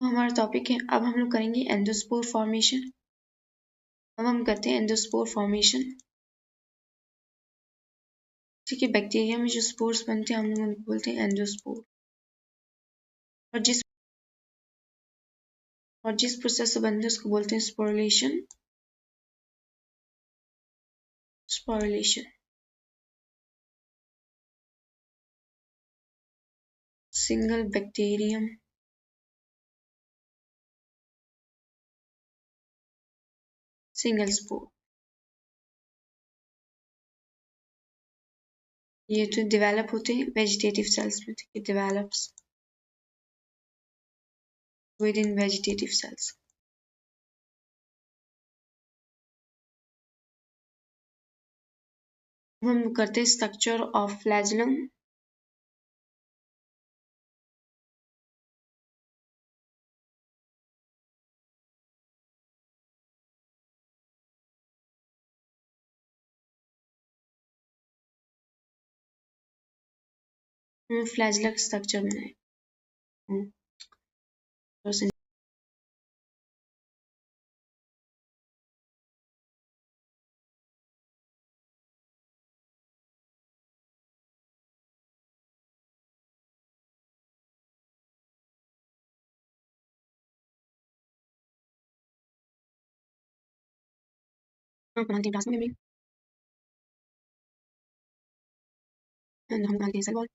तो हमारा टॉपिक है, अब हम लोग करेंगे एंडोस्पोर फॉर्मेशन। अब हम करते हैं एंडोस्पोर फॉर्मेशन। ठीक है, बैक्टीरिया में जो स्पोर्स बनते हैं हम लोग उनको बोलते हैं एंडोस्पोर। और जिस प्रोसेस से बनते हैं उसको बोलते हैं sporulation. Sporulation single bacterium single spore. ये तो डेवलप होते हैं वेजिटेटिव सेल्स में। ठीक है, develops with in vegetative cells. हम करते हैं स्ट्रक्चर ऑफ फ्लैजेलम। फ्लैजेला का स्ट्रक्चर बनाए। बनाते हैं प्लाज्मा मेम्ब्रेन। हम बनाते हैं सेल वॉल।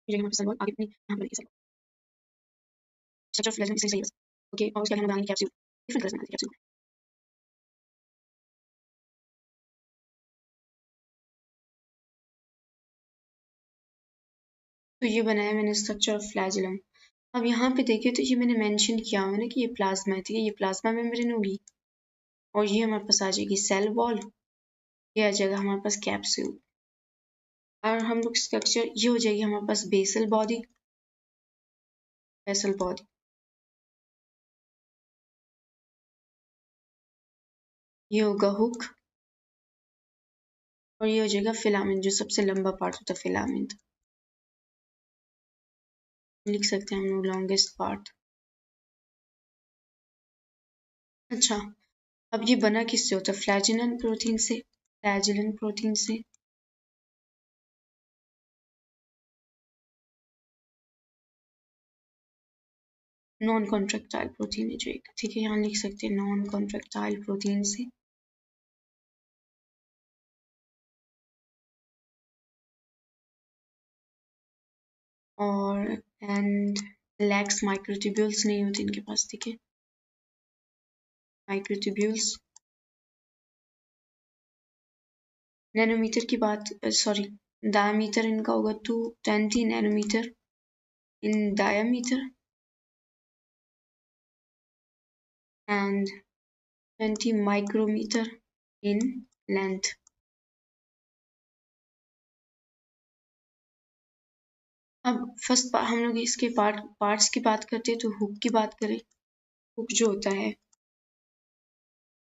ये जगह सेल वॉल आगे अपनी यहाँ पर सेल स्ट्रक्चर ऑफ फ्लैजेलम इसलिए चाहिए बस। ओके, और उसके आगे हम बनाएंगे कैप्सूल। डिफरेंट कलर्स में बनाते हैं कैप्सूल। तो ये बनाया मैंने स्ट्रक्चर ऑफ फ्लैजेलम। अब यहाँ पे देखिए तो ये मैंने मेंशन किया हुआ है ना कि ये प्लाज्मा है। ठीक है, ये प्लाज्मा मेम्ब्रेन होगी और ये हमारे पास आ जाएगी सेल वॉल। ये आ जाएगा हमारे पास कैप्सूल। और हम लोग स्ट्रक्चर ये हो जाएगी हमारे पास बेसल बॉडी। बेसल बॉडी ये होगा हुक और ये हो जाएगा फिलामेंट, जो सबसे लंबा पार्ट होता है फिलामेंट। लिख सकते हैं हम लोग लॉन्गेस्ट पार्ट। अच्छा, अब ये बना किससे होता है? फ्लैजेलन प्रोटीन से। फ्लैजेलन प्रोटीन से। नॉन कॉन्ट्रेक्टाइल प्रोटीन है जो एक। ठीक है, यहाँ लिख सकते हैं नॉन कॉन्ट्रेक्टाइल प्रोटीन से। और एंड लैक्स माइक्रोट्यूब्यूल्स नहीं होते इनके पास। ठीक है, माइक्रोट्यूब्यूल्स नैनोमीटर की बात सॉरी डायमीटर इनका होगा 220 nanometre in diameter and 20 micrometre in length. अब फर्स्ट हम लोग इसके पार्ट्स की बात करते हैं तो हुक की बात करें। हुक जो होता है,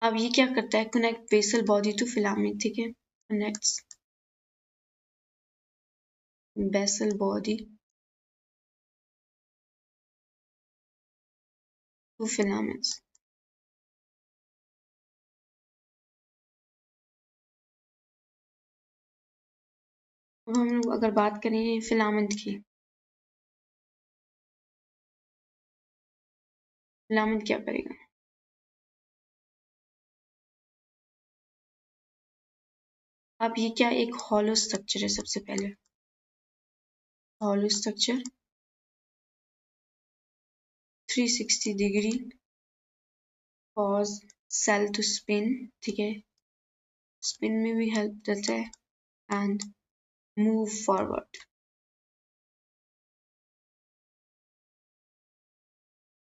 अब ये क्या करता है? Connect basal body to filament. ठीक है, connects basal body to filaments. अब हम लोग अगर बात करें फिलामेंट की, फिलामेंट क्या करेगा? अब ये क्या एक हॉलो स्ट्रक्चर है? सबसे पहले hollow structure 360 degree cause cell to spin. ठीक है, स्पिन में भी हेल्प देता है एंड मूव फॉरवर्ड।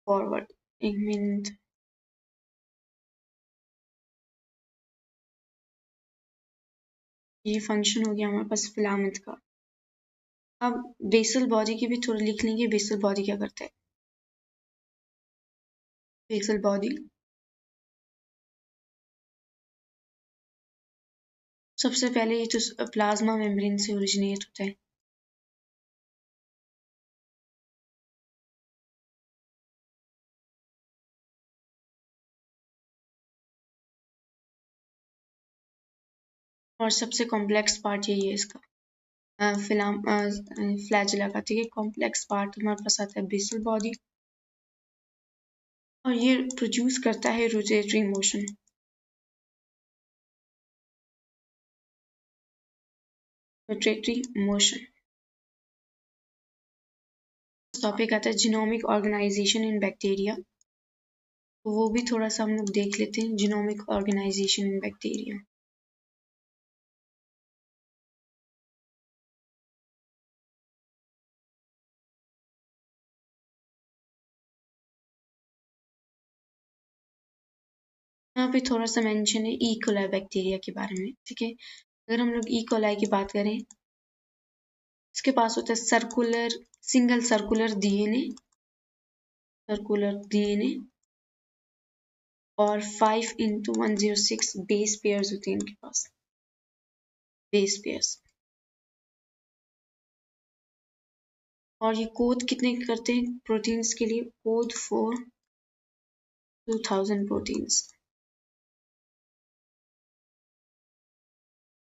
फॉरवर्ड एक मिनट। ये फंक्शन हो गया हमारे पास फिलामेंट का। अब बेसल बॉडी की भी थोड़ा लिख लेंगे। बेसल बॉडी क्या करता है? बेसल बॉडी सबसे पहले ये तो प्लाज्मा मेम्ब्रेन से ओरिजिनेट होता है। और सबसे कॉम्प्लेक्स पार्ट यही है इसका, फ्लैजिला का। ठीक है, कॉम्प्लेक्स पार्ट हमारे पास आता है बेसल बॉडी, और ये प्रोड्यूस करता है rotatory motion. Rotatory motion. Topic आता है जीनोमिक ऑर्गेनाइजेशन इन बैक्टीरिया, तो वो भी थोड़ा सा हम लोग देख लेते हैं। Genomic organisation in bacteria. यहाँ पे थोड़ा सा मेंशन है ई कोलाई बैक्टीरिया के बारे में। ठीक है, अगर हम लोग ई कोलाई की बात करें, इसके पास होता है सर्कुलर, सिंगल सर्कुलर डीएनए, और 5x106 बेस पेयर्स होते हैं इनके पास, बेस पेयर्स। और ये कोड कितने करते हैं प्रोटीन्स के लिए? Code for 2000 proteins.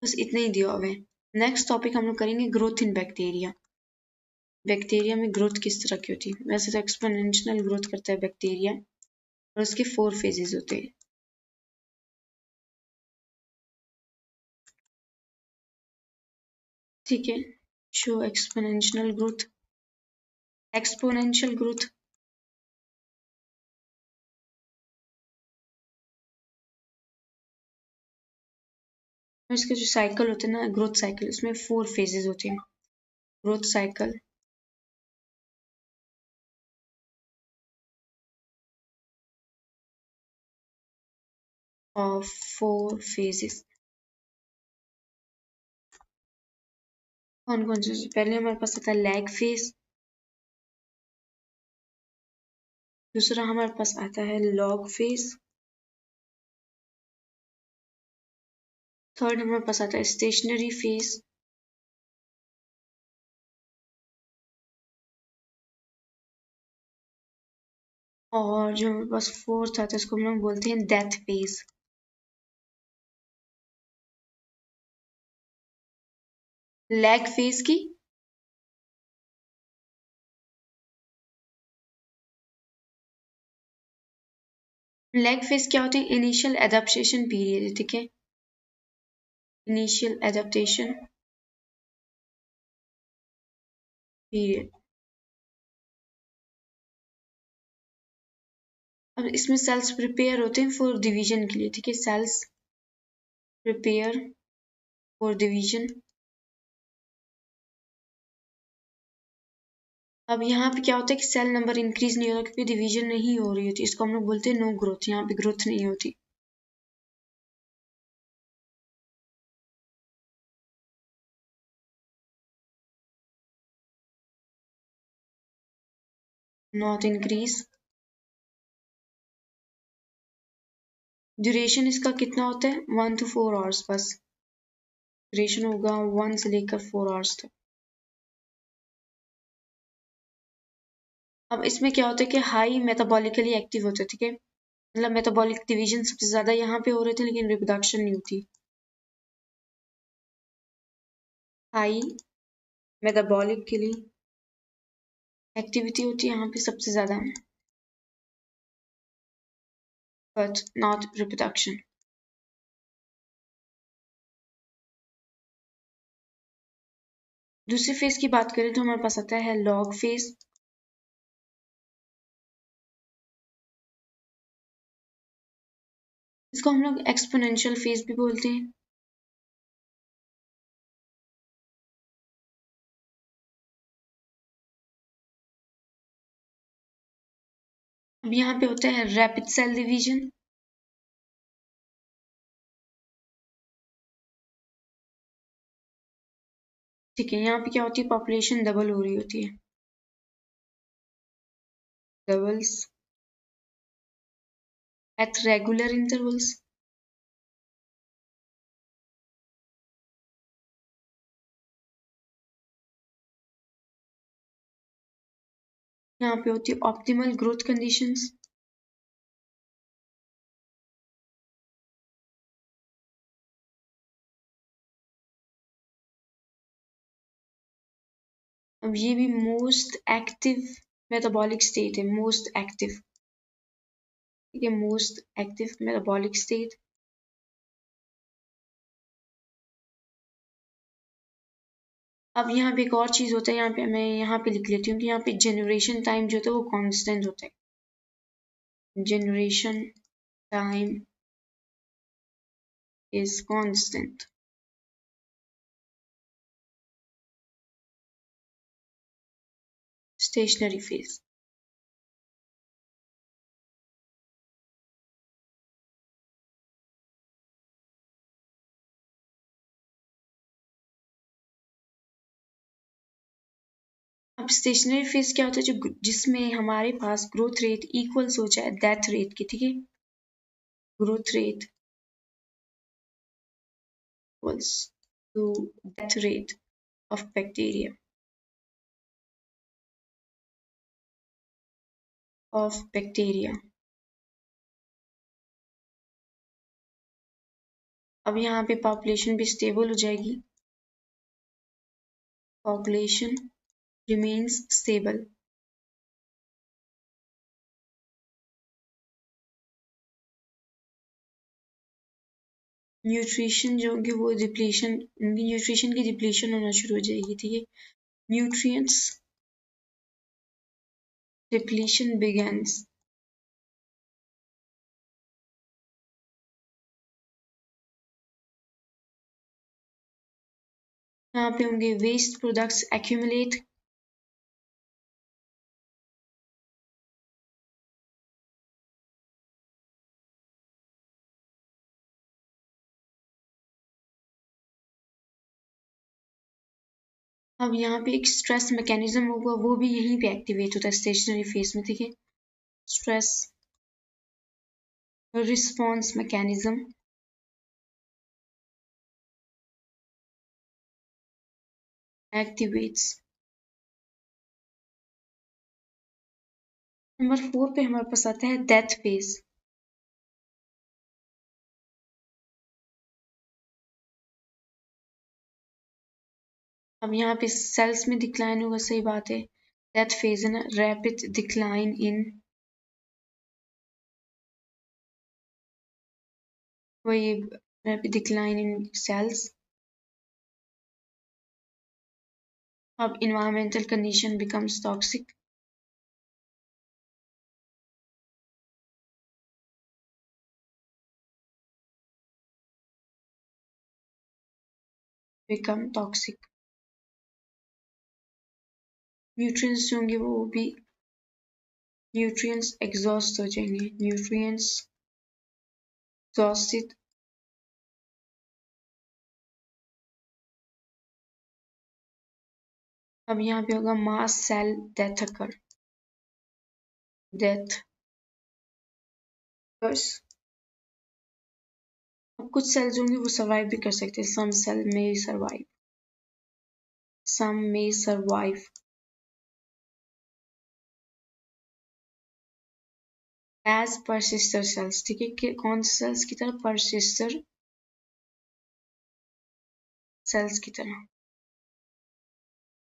बस इतना ही दिया हुआ है। नेक्स्ट टॉपिक हम लोग करेंगे ग्रोथ इन बैक्टीरिया। बैक्टीरिया में ग्रोथ किस तरह की होती है? वैसे तो एक्सपोनेंशियल ग्रोथ करता है बैक्टीरिया, और उसके 4 फेजेस होते हैं। ठीक है, show exponential growth. Exponential growth इसका जो साइकिल होता है ना, ग्रोथ साइकिल, उसमें 4 फेजेस होते हैं। Growth cycle of 4 phases। कौन कौन से? पहले हमारे पास आता है लैग फेज, दूसरा हमारे पास आता है लॉग फेज, थर्ड हमारे पास आता है स्टेशनरी फेज, और जो हमारे पास फोर्थ आता है उसको हम लोग बोलते हैं डेथ फेज। लैग फेज की लैग फेज क्या होते हैं? Initial adaptation period. ठीक है, इनिशियल एडेप्टेशन पीरियड। अब इसमें सेल्स प्रिपेयर होते हैं फॉर डिवीजन के लिए। ठीक है, सेल्स प्रिपेयर फॉर डिवीजन। अब यहाँ पे क्या होता है कि सेल नंबर इंक्रीज नहीं हो रहा क्योंकि डिवीजन नहीं हो रही होती, इसको हम लोग बोलते हैं नो ग्रोथ। यहाँ पे ग्रोथ नहीं होती। Not increase. ड्यूरेशन इसका कितना होता है? 1 to 4 आवर्स बस। ड्यूरेशन होगा 1 से लेकर 4 आवर्स तक। अब इसमें क्या होता है कि हाई मेटाबॉलिकली एक्टिव होता है। ठीक है, मतलब मेटाबॉलिक डिवीजन सबसे ज्यादा यहाँ पे हो रहे थे, लेकिन रिप्रोडक्शन नहीं होती। हाई मेटाबॉलिकली एक्टिविटी होती है यहाँ पे सबसे ज्यादा, बट नॉट रिप्रोडक्शन। दूसरी फेज की बात करें तो हमारे पास आता है लॉग फेज। इसको हम लोग एक्सपोनेंशियल फेज भी बोलते हैं। अब यहाँ पे होता है रैपिड सेल डिवीजन। ठीक है, यहाँ पे क्या होती है? पॉपुलेशन डबल हो रही होती है, डबल्स at regular intervals। यहाँ पे होती है ऑप्टिमल ग्रोथ कंडीशंस। अब ये भी मोस्ट एक्टिव मेटाबॉलिक स्टेट है, मोस्ट एक्टिव, ठीक है, मोस्ट एक्टिव मेटाबॉलिक स्टेट। अब यहाँ पे एक और चीज होता है, यहाँ पे मैं यहाँ पे लिख लेती हूँ कि यहाँ पे जनरेशन टाइम जो होता है वो कांस्टेंट होता है, generation time is constant. Stationary phase, अब स्टेशनरी फेज क्या होता है, जो जिसमें हमारे पास ग्रोथ रेट इक्वल्स हो जाए डेथ रेट की, ठीक है, growth rate equals to death rate of bacteria, of bacteria. अब यहाँ पे पॉपुलेशन भी स्टेबल हो जाएगी, पॉपुलेशन रिमेन्स स्टेबल। न्यूट्रिशन जो होंगे वो डिप्लीशन, न्यूट्रिशन की डिप्लीशन होना शुरू हो जाएगी, ठीक है, न्यूट्रिएंट्स डिप्लीशन बिगेन्स। यहाँ पे होंगे वेस्ट प्रोडक्ट्स एक्यूमुलेट, अब यहाँ पे एक स्ट्रेस मैकेनिज्म होगा, वो भी यहीं पे एक्टिवेट होता है स्टेशनरी फेज में, ठीक है, stress response mechanism activates. Number 4 पे हमारे पास आता है डेथ फेज। अब यहाँ पे सेल्स में डिक्लाइन होगा, सही बात है, डेथ फेज है ना, रैपिड डिक्लाइन इन, वही रैपिड डिक्लाइन इन सेल्स। अब environmental condition becomes toxic, become toxic। Nutrients जो होंगे वो भी, न्यूट्रिएंट्स एग्जॉस्ट हो जाएंगे, न्यूट्रिएंट्स एग्जॉस्टेड। अब यहाँ पे होगा मास सेल डेथ अकर, डेथ अकर्स। अब कुछ सेल्स होंगे वो सर्वाइव भी कर सकते हैं, सम सेल मे सर्वाइव, सम मे सर्वाइव एज परसिस्टर सेल्स, ठीक है, कौन से सेल्स की तरह, परसिस्टर सेल्स की तरह।